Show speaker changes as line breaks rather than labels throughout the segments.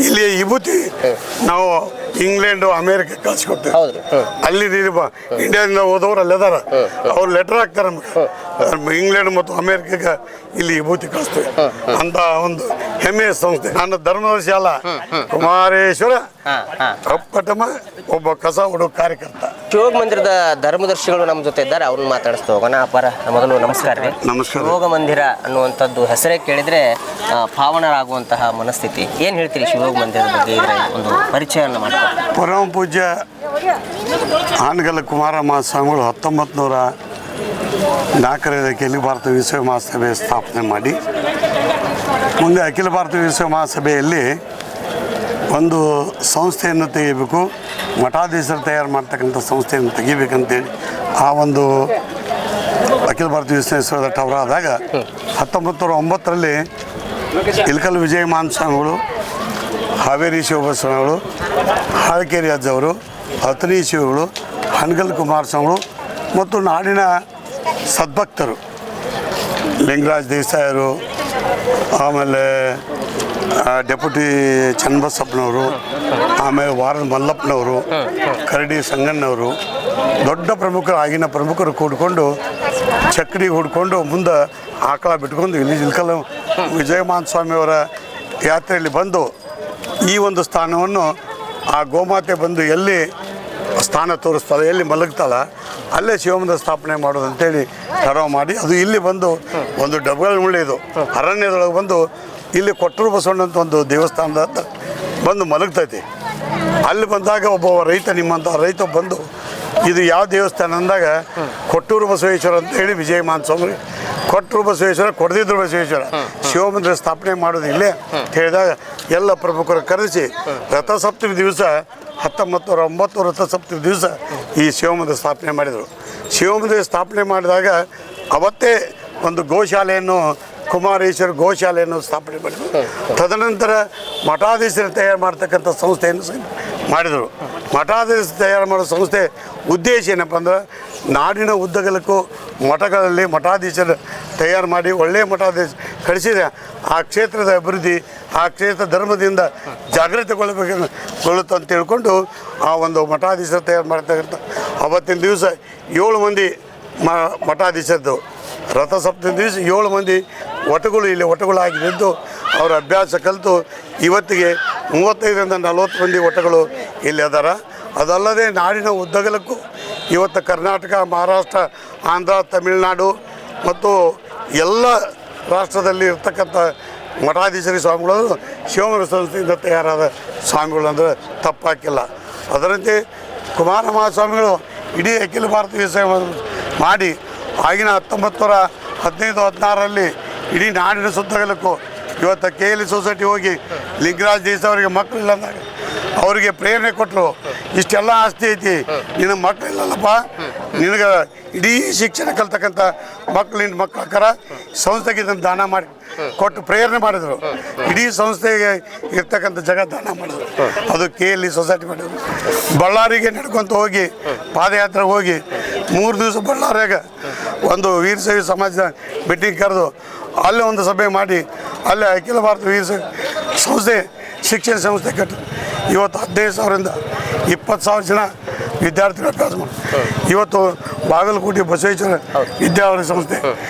ಇಲ್ಲಿ ವಿಭೂತಿ ನಾವು ಇಂಗ್ಲೆಂಡು ಅಮೇರಿಕ ಕಳ್ಸಿಕೊಡ್ತೇವೆ. ಅಲ್ಲಿ ಇಂಡಿಯಾದಿಂದ ಹೋದವ್ರು ಅಲ್ಲಿ ಅದಾರ, ಅವ್ರು ಲೆಟರ್ ಹಾಕ್ತಾರೆ ನಮ್ಗೆ ಇಂಗ್ಲೆಂಡ್ ಮತ್ತು ಅಮೇರಿಕಕ್ಕೆ ಇಲ್ಲಿ ವಿಭೂತಿ ಕಳಿಸ್ತೇವೆ ಅಂತ ಒಂದು ಹೆಮ್ಮೆಯ ಸಂಸ್ಥೆ. ನನ್ನ ಧರ್ಮದರ್ಶಾಲ ಕುಮಾರೇಶ್ವರ ಅಪ್ಪಟಮ ಒಬ್ಬ ಕಸ ಹುಡುಗ ಕಾರ್ಯಕರ್ತ.
ಶಿವಯೋಗ ಮಂದಿರದ ಧರ್ಮದರ್ಶಿಗಳು ನಮ್ಮ ಜೊತೆ ಇದ್ದಾರೆ, ಅವ್ರನ್ನ ಮಾತಾಡಿಸ್ತಾ ಹೋಗೋಣ. ಅಪಾರ ಮೊದಲು ನಮಸ್ಕಾರ ರೀ.
ನಮಸ್ಕಾರ.
ಶಿವಯೋಗ ಮಂದಿರ ಅನ್ನುವಂಥದ್ದು ಹೆಸರೇ ಕೇಳಿದ್ರೆ ಪಾವನರಾಗುವಂತಹ ಮನಸ್ಥಿತಿ. ಏನು ಹೇಳ್ತೀರಿ ಶಿವಯೋಗ ಮಂದಿರದ ಬಗ್ಗೆ? ಇದರ ಒಂದು ಪರಿಚಯವನ್ನು ಮಾಡ್ತಾರೆ.
ಪರಮ ಪೂಜ್ಯ ಹಾನಗಲ್ ಕುಮಾರ ಮಹಾಸ್ವಾಮಿಗಳು 1904 ಅಖಿಲ ಭಾರತ ವಿಶ್ವ ಮಹಾಸಭೆ ಸ್ಥಾಪನೆ ಮಾಡಿ ಮುಂದೆ ಅಖಿಲ ಭಾರತ ವಿಶ್ವ ಮಹಾಸಭೆಯಲ್ಲಿ ಒಂದು ಸಂಸ್ಥೆಯನ್ನು ತೆಗಿಬೇಕು, ಮಠಾಧೀಶರು ತಯಾರು ಮಾಡ್ತಕ್ಕಂಥ ಸಂಸ್ಥೆಯನ್ನು ತೆಗಿಬೇಕಂತೇಳಿ ಆ ಒಂದು ಅಖಿಲ ಭಾರತ ವಿಶ್ವೇಶ್ವರ ಟವರ್ ಆದಾಗ 1909ರಲ್ಲಿ ಇಲ್ಕಲ್ ವಿಜಯಮಾನ್ ಸ್ವಾಮಿಗಳು, ಹಾವೇರಿ ಶಿವಬಸ್ವಾಮಿಗಳು, ಹಾಳಕೇರಿ ಅಜ್ಜವರು, ಅತನಿ ಶಿವಗಳು, ಹಾನಗಲ್ ಕುಮಾರಸ್ವಾಮಿಗಳು ಮತ್ತು ನಾಡಿನ ಸದ್ಭಕ್ತರು ಲಿಂಗರಾಜ್ ದೇಸಾಯರು, ಆಮೇಲೆ ಡೆಪ್ಯೂಟಿ ಚನ್ನಬಸಪ್ಪನವರು, ಆಮೇಲೆ ವಾರದ ಮಲ್ಲಪ್ಪನವರು, ಕರಡಿ ಸಂಗಣ್ಣವರು, ದೊಡ್ಡ ಪ್ರಮುಖರು, ಆಗಿನ ಪ್ರಮುಖರು ಕೂಡಿಕೊಂಡು ಚಕ್ಡಿ ಹುಡ್ಕೊಂಡು ಮುಂದೆ ಆಕಳ ಬಿಟ್ಕೊಂಡು ಇಲ್ಲಿ ಇಲ್ಕಲ್ ವಿಜಯಮಾನ್ ಸ್ವಾಮಿಯವರ ಯಾತ್ರೆಯಲ್ಲಿ ಬಂದು ಈ ಒಂದು ಸ್ಥಾನವನ್ನು ಆ ಗೋಮಾತೆ ಬಂದು ಎಲ್ಲಿ ಸ್ಥಾನ ತೋರಿಸ್ತಾಳೆ, ಎಲ್ಲಿ ಮಲಗ್ತಾಳ ಅಲ್ಲೇ ಶಿವಮಂದಿರ ಸ್ಥಾಪನೆ ಮಾಡೋದು ಅಂತೇಳಿ ಠರಾವ ಮಾಡಿ ಅದು ಇಲ್ಲಿ ಬಂದು ಒಂದು ಡಬ್ಗಳ ಮುಳ್ಳಿದು ಅರಣ್ಯದೊಳಗೆ ಬಂದು ಇಲ್ಲಿ ಕೊಟ್ಟೂರು ಬಸವಣ್ಣ ಅಂತ ಒಂದು ದೇವಸ್ಥಾನದ ಬಂದು ಮಲಗ್ತೈತಿ. ಅಲ್ಲಿ ಬಂದಾಗ ಒಬ್ಬ ರೈತ, ನಿಮ್ಮಂಥ ರೈತ ಬಂದು ಇದು ಯಾವ ದೇವಸ್ಥಾನ ಅಂದಾಗ ಕೊಟ್ಟೂರು ಬಸವೇಶ್ವರ ಅಂತ ಹೇಳಿ ವಿಜಯಮಾನ್ ಸ್ವಾಮಿ ಕೊಟ್ಟೂರು ಬಸವೇಶ್ವರ, ಕೊಡದಿದ್ರು ಬಸವೇಶ್ವರ, ಶಿವಮಂದಿರ ಸ್ಥಾಪನೆ ಮಾಡೋದು ಇಲ್ಲೇ ಹೇಳಿದಾಗ ಎಲ್ಲ ಪ್ರಮುಖರು ಕರೆಸಿ ರಥಸಪ್ತಮಿ ದಿವಸ 1909 ರಥಸಪ್ತಮಿ ದಿವಸ ಈ ಶಿವಮಂದಿರ ಸ್ಥಾಪನೆ ಮಾಡಿದರು. ಶಿವಮಂದಿರ ಸ್ಥಾಪನೆ ಮಾಡಿದಾಗ ಅವತ್ತೇ ಒಂದು ಗೋಶಾಲೆಯನ್ನು, ಕುಮಾರೇಶ್ವರ ಗೋಶಾಲೆಯನ್ನು ಸ್ಥಾಪನೆ ಮಾಡಿದರು. ತದನಂತರ ಮಠಾಧೀಶರು ತಯಾರು ಮಾಡ್ತಕ್ಕಂಥ ಸಂಸ್ಥೆಯನ್ನು ಮಾಡಿದರು. ಮಠಾಧೀಶರು ತಯಾರು ಮಾಡೋ ಸಂಸ್ಥೆ ಉದ್ದೇಶ ಏನಪ್ಪ ಅಂದ್ರೆ ನಾಡಿನ ಉದ್ದಗಲಕ್ಕೂ ಮಠಗಳಲ್ಲಿ ಮಠಾಧೀಶರು ತಯಾರು ಮಾಡಿ ಒಳ್ಳೆಯ ಮಠಾಧೀಶ ಕಳಿಸಿದೆ ಆ ಕ್ಷೇತ್ರದ ಅಭಿವೃದ್ಧಿ, ಆ ಕ್ಷೇತ್ರ ಧರ್ಮದಿಂದ ಜಾಗೃತಿಗೊಳ್ಳುತ್ತೆ ಅಂತ ತಿಳ್ಕೊಂಡು ಆ ಒಂದು ಮಠಾಧೀಶರು ತಯಾರು ಮಾಡ್ತಕ್ಕಂಥ ಅವತ್ತಿನ ದಿವಸ 7 ಮಂದಿ ಮಠಾಧೀಶರದ್ದು ರಥಸಪ್ತಮಿ ದಿವಸ 7 ಮಂದಿ ಒಟಗಳು ಇಲ್ಲಿ ಒಟಗಳಾಗಿದ್ದು ಅವರ ಅಭ್ಯಾಸ ಕಲಿತು ಇವತ್ತಿಗೆ 35ರಿಂದ 40 ಮಂದಿ ಒಟಗಳು ಇಲ್ಲಿ ಅದಾರ. ಅದಲ್ಲದೆ ನಾಡಿನ ಉದ್ದಗಲಕ್ಕೂ ಇವತ್ತು ಕರ್ನಾಟಕ, ಮಹಾರಾಷ್ಟ್ರ, ಆಂಧ್ರ, ತಮಿಳುನಾಡು ಮತ್ತು ಎಲ್ಲ ರಾಷ್ಟ್ರದಲ್ಲಿ ಇರ್ತಕ್ಕಂಥ ಮಠಾಧೀಶರಿ ಸ್ವಾಮಿಗಳು ಶಿವಮಂದಿರ ಸಂಸ್ಥೆಯಿಂದ ತಯಾರಾದ ಸ್ವಾಮಿಗಳು ಅಂದರೆ ತಪ್ಪಾಕಿಲ್ಲ. ಅದರಂತೆ ಕುಮಾರ ಮಹಾಸ್ವಾಮಿಗಳು ಇಡೀ ಅಖಿಲ ಭಾರತ ವಿಷಯ ಮಾಡಿ ಆಗಿನ 1915-16ರಲ್ಲಿ ಇಡೀ ನಾಡಿನ ಸುತ್ತಗಲಕ್ಕೂ ಇವತ್ತು KL ಸೊಸೈಟಿ ಹೋಗಿ ಲಿಂಗರಾಜ್ ದೇಸಾಯವರಿಗೆ ಮಕ್ಕಳಿಲ್ಲ ಅಂದಾಗ ಅವರಿಗೆ ಪ್ರೇರಣೆ ಕೊಟ್ಟರು. ಇಷ್ಟೆಲ್ಲ ಆಸ್ತಿ ಐತಿ, ನಿನ್ನ ಮಕ್ಕಳಿಲ್ಲಲ್ಲಪ್ಪ, ನಿನಗೆ ಇಡೀ ಶಿಕ್ಷಣ ಕಲ್ತಕ್ಕಂಥ ನಿನ್ನ ಮಕ್ಕಳ ಸಂಸ್ಥೆಗೆ ಇದನ್ನು ದಾನ ಮಾಡಿ ಕೊಟ್ಟು ಪ್ರೇರಣೆ ಮಾಡಿದರು. ಇಡೀ ಸಂಸ್ಥೆಗೆ ಇರ್ತಕ್ಕಂಥ ಜಾಗ ದಾನ ಮಾಡಿದರು. ಅದು KL ಸೊಸೈಟಿ ಮಾಡಿದರು. ಬಳ್ಳಾರಿಗೆ ನಡ್ಕೊತ ಹೋಗಿ ಪಾದಯಾತ್ರೆ ಹೋಗಿ 3 ದಿವಸ ಬಳ್ಳಾರಿಯಾಗ ಒಂದು ವೀರಶೈವ ಸಮಾಜದ ಮೀಟಿಂಗ್ ಕರೆದು ಅಲ್ಲೇ ಒಂದು ಸಭೆ ಮಾಡಿ ಅಲ್ಲೇ ಅಖಿಲ ಭಾರತ ವೀರಶೈವ ಸಂಸ್ಥೆ ಶಿಕ್ಷಣ ಸಂಸ್ಥೆ ಕಟ್ಟಿ ಇವತ್ತು 15,000ರಿಂದ 20,000 ಜನ ವಿದ್ಯಾರ್ಥಿಗಳು ಅಭ್ಯಾಸ ಮಾಡಿ ಇವತ್ತು ಬಾಗಲಕೋಟೆ ಬಸವೇಶ್ವರ ವಿದ್ಯಾವರಿ ಸಂಸ್ಥೆ,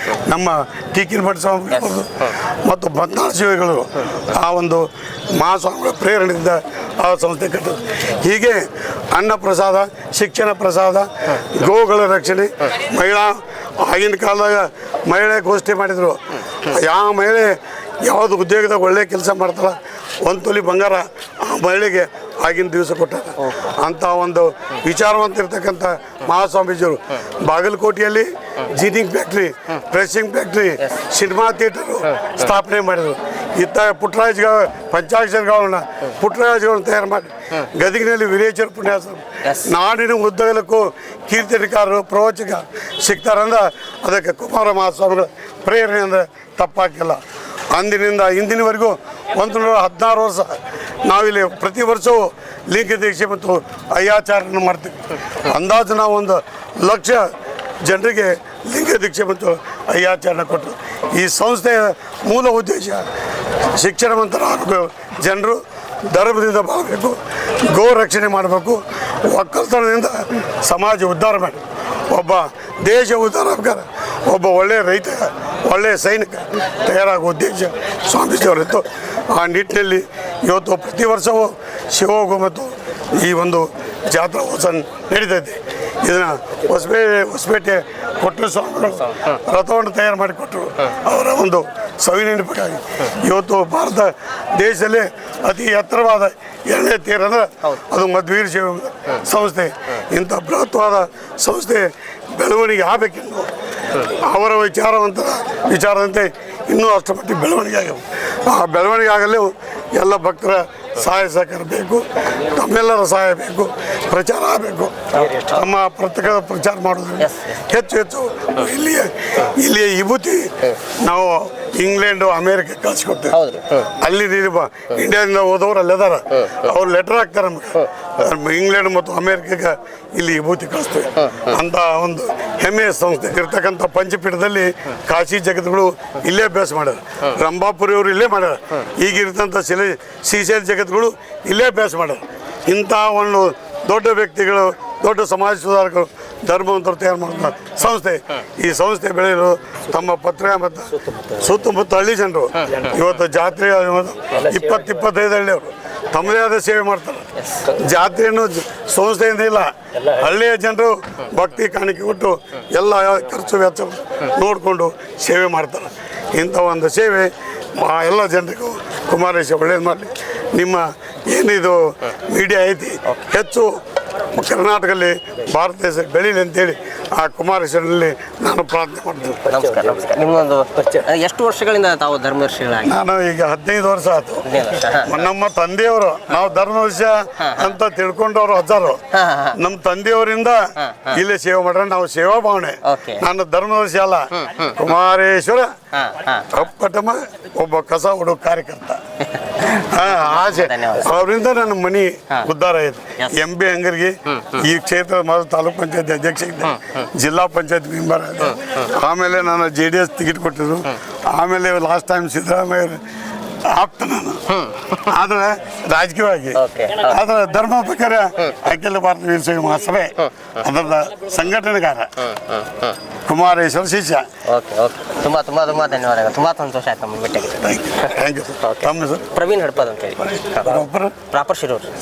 ನಮ್ಮ ಟೀಕಿನ ಭಟ್ ಸ್ವಾಮಿಗಳು ಮತ್ತು ಬಂದಾಳ ಶಿವಗಳು ಆ ಒಂದು ಮಹಾಸ್ವಾಮಿಗಳ ಪ್ರೇರಣೆಯಿಂದ ಆ ಸಂಸ್ಥೆ ಕಟ್ಟಿದ್ರು. ಹೀಗೆ ಅನ್ನ ಪ್ರಸಾದ, ಶಿಕ್ಷಣ ಪ್ರಸಾದ, ಗೋಗಳ ರಕ್ಷಣೆ, ಮಹಿಳಾ ಆಗಿನ ಕಾಲದಾಗ ಮಹಿಳೆ ಗೋಷ್ಠಿ ಮಾಡಿದರು. ಯಾವ ಮಹಿಳೆ ಯಾವುದು ಉದ್ಯೋಗದಾಗ ಒಳ್ಳೆಯ ಕೆಲಸ ಮಾಡ್ತಾಳೆ 1 ತೊಲಿ ಬಂಗಾರ ಆ ಮಹಿಳೆಗೆ ಆಗಿನ ದಿವಸ ಕೊಟ್ಟಾಗ ಅಂಥ ಒಂದು ವಿಚಾರವಂತಿರ್ತಕ್ಕಂಥ ಮಹಾಸ್ವಾಮೀಜಿಯವರು ಬಾಗಲಕೋಟೆಯಲ್ಲಿ ginning factory, pressing factory, cinema theatre ಸ್ಥಾಪನೆ ಮಾಡಿದರು. ಇತ್ತ ಪಂಚಾಕ್ಷರಗಳನ್ನ ಪುಟ್ಟರಾಜಗಳನ್ನ ತಯಾರು ಮಾಡಿ ಗದಗಿನಲ್ಲಿ ವೀರೇಶ್ವರ ಪುಣ್ಯಾಶ್ರಮ ನಾಡಿನ ಉದ್ದಗಲಕ್ಕೂ ಕೀರ್ತನಕಾರರು, ಪ್ರವಚಕ ಸಿಗ್ತಾರಂದ್ರೆ ಅದಕ್ಕೆ ಕುಮಾರ ಮಹಾಸ್ವಾಮಿಗಳ ಪ್ರೇರಣೆ ಅಂದರೆ ತಪ್ಪಾಗಿಲ್ಲ. ಅಂದಿನಿಂದ ಇಂದಿನವರೆಗೂ 116 ವರ್ಷ ನಾವಿಲ್ಲಿ ಪ್ರತಿ ವರ್ಷವೂ ಲಿಂಗ ದೀಕ್ಷೆ ಮತ್ತು ಅಯ್ಯಾಚಾರವನ್ನು ಮಾಡ್ತೀವಿ. ಅಂದಾಜು ನಾವು 1,00,000 ಜನರಿಗೆ ಲಿಂಗ ದೀಕ್ಷೆ ಮತ್ತು ಅಯ್ಯಾಚಾರಣ ಕೊಟ್ಟು ಈ ಸಂಸ್ಥೆಯ ಮೂಲ ಉದ್ದೇಶ ಶಿಕ್ಷಣವಂತರ ಜನರು ಧರ್ಮದಿಂದ ಬಾಳಬೇಕು, ಗೋ ರಕ್ಷಣೆ ಮಾಡಬೇಕು, ಒಕ್ಕಲ್ತನದಿಂದ ಸಮಾಜ ಉದ್ಧಾರ ಮಾಡಿ ಒಬ್ಬ ದೇಶ ಉದ್ಧಾರ ಆಗ್ಬೇಕಾದ್ರೆ ಒಬ್ಬ ಒಳ್ಳೆಯ ರೈತ, ಒಳ್ಳೆಯ ಸೈನಿಕ ತಯಾರಾಗುವ ಉದ್ದೇಶ ಸ್ವಾಮೀಜಿಯವರಿತ್ತು. ಆ ನಿಟ್ಟಿನಲ್ಲಿ ಇವತ್ತು ಪ್ರತಿ ವರ್ಷವೂ ಶಿವಮೊಗ್ಗ ಮತ್ತು ಈ ಒಂದು ಜಾತ್ರಾ ಉತ್ಸವ ನಡೀತೈತೆ. ಇದನ್ನು ಹೊಸಪೇಟೆ ಕೊಟ್ಟರು ಸ್ವಾಮಿಗಳು ರಥವನ್ನು ತಯಾರು ಮಾಡಿಕೊಟ್ಟರು. ಅವರ ಒಂದು ಸವಿನೆನಪಿಗಾಗಿ ಇವತ್ತು ಭಾರತ ದೇಶದಲ್ಲೇ ಅತಿ ಎತ್ತರವಾದ 2ನೇ ತೇರು ಅಂದರೆ ಅದು ಮಧ್ವೀರ ಶಿವ ಸಂಸ್ಥೆ. ಇಂಥ ಬೃಹತ್ವಾದ ಸಂಸ್ಥೆ ಬೆಳವಣಿಗೆ ಆಗಬೇಕೆಂದು ಅವರ ವಿಚಾರದಂತೆ ಇನ್ನೂ ಅಷ್ಟು ಮಟ್ಟಿಗೆ ಬೆಳವಣಿಗೆ ಆಗವು. ಆ ಬೆಳವಣಿಗೆ ಆಗಲು ಎಲ್ಲ ಭಕ್ತರ ಸಹಾಯ ಸಹಕಾರ ಬೇಕು, ತಮ್ಮೆಲ್ಲರ ಸಹಾಯ ಬೇಕು, ಪ್ರಚಾರ ಆಗಬೇಕು. ನಮ್ಮ ಪ್ರಚಾರ ಮಾಡೋದ್ರಿಂದ ಹೆಚ್ಚು ಇಲ್ಲಿಯ ವಿಭೂತಿ ನಾವು ಇಂಗ್ಲೆಂಡು ಅಮೇರಿಕ ಕಳಿಸ್ಕೊಡ್ತೇವೆ. ಅಲ್ಲಿ ಇಂಡಿಯಾದಿಂದ ಹೋದವ್ರು ಅಲ್ಲಿದಾರ, ಅವ್ರು ಲೆಟರ್ ಹಾಕ್ತಾರೆ ನಮಗೆ. ಇಂಗ್ಲೆಂಡ್ ಮತ್ತು ಅಮೇರಿಕಕ್ಕೆ ಇಲ್ಲಿ ವಿಭೂತಿ ಕಳಿಸ್ತೇವೆ ಅಂತ ಒಂದು ಹೆಮ್ಮೆಯ ಸಂಸ್ಥೆ ಇರ್ತಕ್ಕಂಥ ಪಂಚಪೀಠದಲ್ಲಿ ಕಾಶಿ ಜಗತ್ಗಳು ಇಲ್ಲೇ ಅಭ್ಯಾಸ ಮಾಡ್ಯಾರ, ರಂಭಾಪುರಿಯವರು ಇಲ್ಲೇ ಮಾಡ್ಯಾರ, ಈಗಿರ್ತಂಥ ಶ್ರೀಶೈಲ ಜಗತ್ಗಳು ಇಲ್ಲೇ ಅಭ್ಯಾಸ ಮಾಡ್ಯಾರ. ಇಂಥ ಒಂದು ದೊಡ್ಡ ವ್ಯಕ್ತಿಗಳು, ದೊಡ್ಡ ಸಮಾಜ ಸುಧಾರಕರು, ಧರ್ಮವಂತರು ತಯಾರು ಮಾಡುವ ಸಂಸ್ಥೆ. ಈ ಸಂಸ್ಥೆ ಬೆಳೆಯಲು ತಮ್ಮ ಪತ್ರ ಮತ್ತು ಸುತ್ತಮುತ್ತ ಹಳ್ಳಿ ಜನರು ಇವತ್ತು ಜಾತ್ರೆ 20-25 ಹಳ್ಳಿಯವರು ತಮ್ಮದೇ ಆದ ಸೇವೆ ಮಾಡ್ತಾರೆ. ಜಾತ್ರೆಯನ್ನು ಸಂಸ್ಥೆಯಿಂದ ಇಲ್ಲ, ಹಳ್ಳಿಯ ಜನರು ಭಕ್ತಿ ಕಾಣಿಕೆ ಕೊಟ್ಟು ಎಲ್ಲ ಖರ್ಚು ವೆಚ್ಚ ನೋಡಿಕೊಂಡು ಸೇವೆ ಮಾಡ್ತಾರೆ. ಇಂಥ ಒಂದು ಸೇವೆ ಎಲ್ಲ ಜನರಿಗೂ ಕುಮಾರೇಶ ಒಳ್ಳೇದು ಮಾಡಲಿ. ನಿಮ್ಮ ಏನಿದು ಮೀಡಿಯಾ ಐತಿ ಹೆಚ್ಚು ಕರ್ನಾಟಕದಲ್ಲಿ ಭಾರತ ದೇಶ ಬೆಳೀಲಿ ಅಂತೇಳಿ ಆ ಕುಮಾರೇಶ್ವರಲ್ಲಿ ನಾನು ಪ್ರಾರ್ಥನೆ ಮಾಡ್ತೀನಿ.
ನಮಸ್ಕಾರ. ನಮಸ್ಕಾರ. ನಿಮ್ಮೊಂದು ಎಷ್ಟು ವರ್ಷಗಳಿಂದ ತಾವು ಧರ್ಮದರ್ಶಿಗಳಾಗಿ?
ನಾನು ಈಗ 15 ವರ್ಷ ಆಯ್ತು. ನಮ್ಮ ತಂದೆಯವರು ನಾವು ಧರ್ಮದರ್ಶ ಅಂತ ತಿಳ್ಕೊಂಡವ್ರು ಹಜಾರು. ನಮ್ಮ ತಂದೆಯವರಿಂದ ಇಲ್ಲೇ ಸೇವೆ ಮಾಡ್ರೆ ನಾವು ಸೇವಾ ಭಾವನೆ. ನಾನು ಧರ್ಮದರ್ಶಿ ಅಲ್ಲ, ಕುಮಾರೇಶ್ವರ ಅಪ್ಪಟಮ ಒಬ್ಬ ಕಸ ಹುಡುಗ ಕಾರ್ಯಕರ್ತ. ಆಸೆ ಅವರಿಂದ ನನ್ನ ಮನಿ ಉದ್ಧಾರ ಆಯ್ತು. MB ಅಂಗರಿಗೆ ಈ ಕ್ಷೇತ್ರ ಮೊದಲು ತಾಲೂಕ್ ಪಂಚಾಯತ್ ಅಧ್ಯಕ್ಷ ಇದ್ದೆ, ಜಿಲ್ಲಾ ಪಂಚಾಯತ್ ಮೆಂಬರ್ ಆದ. ಆಮೇಲೆ ನಾನು JDS ಟಿಕೆಟ್ ಕೊಟ್ಟಿದ್ರು. ಆಮೇಲೆ ಲಾಸ್ಟ್ ಟೈಮ್ ಸಿದ್ದರಾಮಯ್ಯ ಆಪ್ತ ನಾನು, ಆದರೆ ರಾಜಕೀಯವಾಗಿ ಅದರ ಧರ್ಮ ಪ್ರಕಾರ ಅಖಿಲ ಭಾರತ ವೀರ ಶೈವ ಮಹಾಸಭೆ ಅದರ ಸಂಘಟನೆಗಾರ ಕುಮಾರೇಶ್ವರ ಶಿಷ್ಯ.
ತುಂಬ ಧನ್ಯವಾದಗಳು. ತುಂಬ ಸಂತೋಷ ಆಯ್ತು ನಮ್ಮ ಭೇಟಿಯಾಗಿ.
Thank you sir. ತಮ್ಮ ಸರ್
ಪ್ರವೀಣ್ ಹಡ್ಪದ್ ಅಂತ ಹೇಳಿ, ಪ್ರಾಪರ್ ಶಿರೂರು.